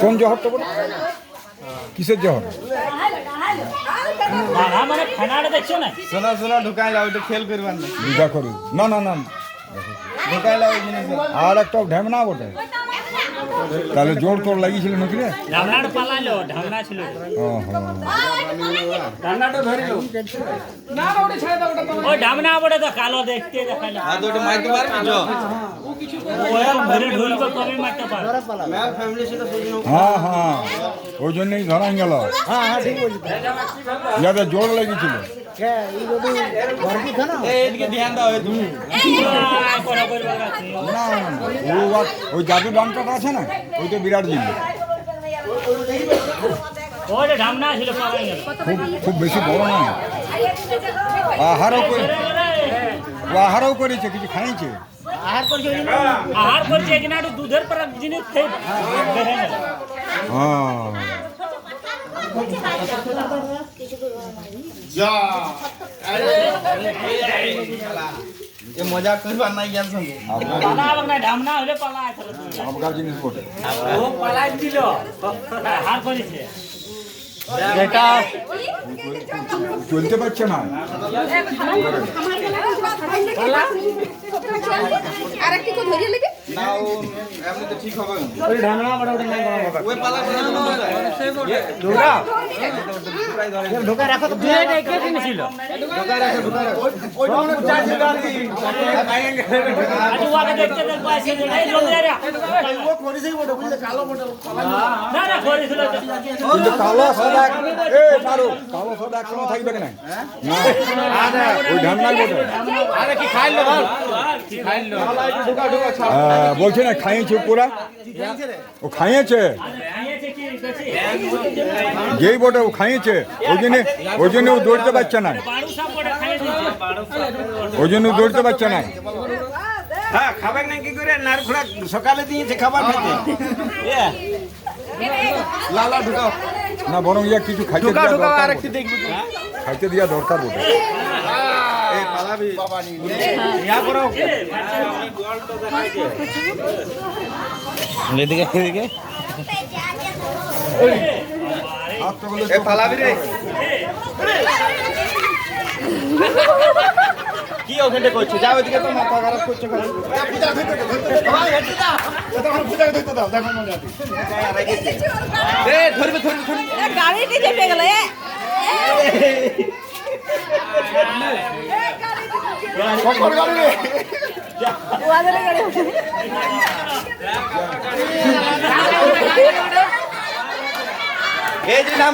কোন জহরটা বলো? কিসের জহর? মানে খানাটা দেখছো না? সোনা সোনা ঢুকাইলা ওইটা খেল করবার না বুঝা করি না না না ঢুকাইলা ওই জিনিস আর একটা ঢ্যামনা বটে, তাহলে জোর তোর লাগিয়েছিল নাকি রে? ঢামনাটা পালাইলো, ঢামনা ছিল। ঢান্ডাটা ধরিলো ওই ঢামনা বটে তো কালো দেখতে দেখাইলো। আর তো ওটা মারতে পারবি জো ওই ঘরে ঢুলবে তবে মারতে পারবে। ম্যাম ফ্যামিলি সেটা সেজন্য হ্যাঁ হ্যাঁ, ওই জন্যই ধরা গেল। ইয়াতে জোর লেগেছিল। এইদিকে ধ্যান দাও এই তুমি করা করবার আছে। না না না, ওই জাদু ডানটাটা আছে না, ওইটা বিরাট জিনিস, ওই যে ঢামনা ছিল পালাই গেল। খুব খুব বেশি বড় না। আহারও করেছে, কিছু খাইছে। আহার করছে কিনা একটু দুধের পর জিনিস খেয়ে দেখে গেল। হ্যাঁ এ মজা করবার নাই গেল সঙ্গে পালা হবে না, ঢামনা হলে পালা আছে। আবগার জিনিস বটে। ও পালাই দিল, আহার করেছে। এটা চলতে পারছে না। আরেকটি কো ধরিয়ে লেগে না ও এমনি তো ঠিক হবে ওই ঢান্ডা বড় ওটা নাই ওই পালা ঢোকা ঢোকা রাখো তো দুই কে কিনেছিল? ঢোকা রাখো ওইটা মনে চার ঢোকা কি আজ ওয়াকে দেখতে দেখবো আসে যে এই জলদি আরে ও করেছেই বড় বুঝলে কালো বড় না না করেছিল তো। কিন্তু কালো সাদা কালো সাদা একসঙ্গে থাকবে না। না ওই ঢামনার বটে। আরে কি খাইলো বল কি খাইলো ঢোকা ঢোকা বলছে না খাইয়েছে পুরা, ও খাইয়েছে আইছে কি কাছে যেই বটে ও খাইয়েছে, ওই জন্য ও দৌড়তে পারছে না, বাড়ু সব পড়ে খাই দিয়েছে। ওই জন্য ও দৌড়তে পারছে না। হ্যাঁ খাবেন না কি করে নার খোড়া সকালে দিয়েছে খাবার খেতে লালা ঢুকাও না বরং ইয়া কিছু খাইতে ঢুকা দেওয়া ঢুকাও দরকার আর বটে। একটু দেখবি খাইতে দেওয়া দরকার বটে। এই পালাবি ইয়া করো এদিকে এদিকে এ পালাবি রে কি ওখানে করছো যাও এদিকে তো মাথা খারাপ করছো খালি পূজা ধরতে ভাই হেঁটে দাও তখন পূজা ধরতে দাও দেখো মজা এ ধরবে ধরবে ধরবে গাড়িটি চেপে গেল কখন গাড়ি রে ওয়াদের গাড়ি এই যে নাম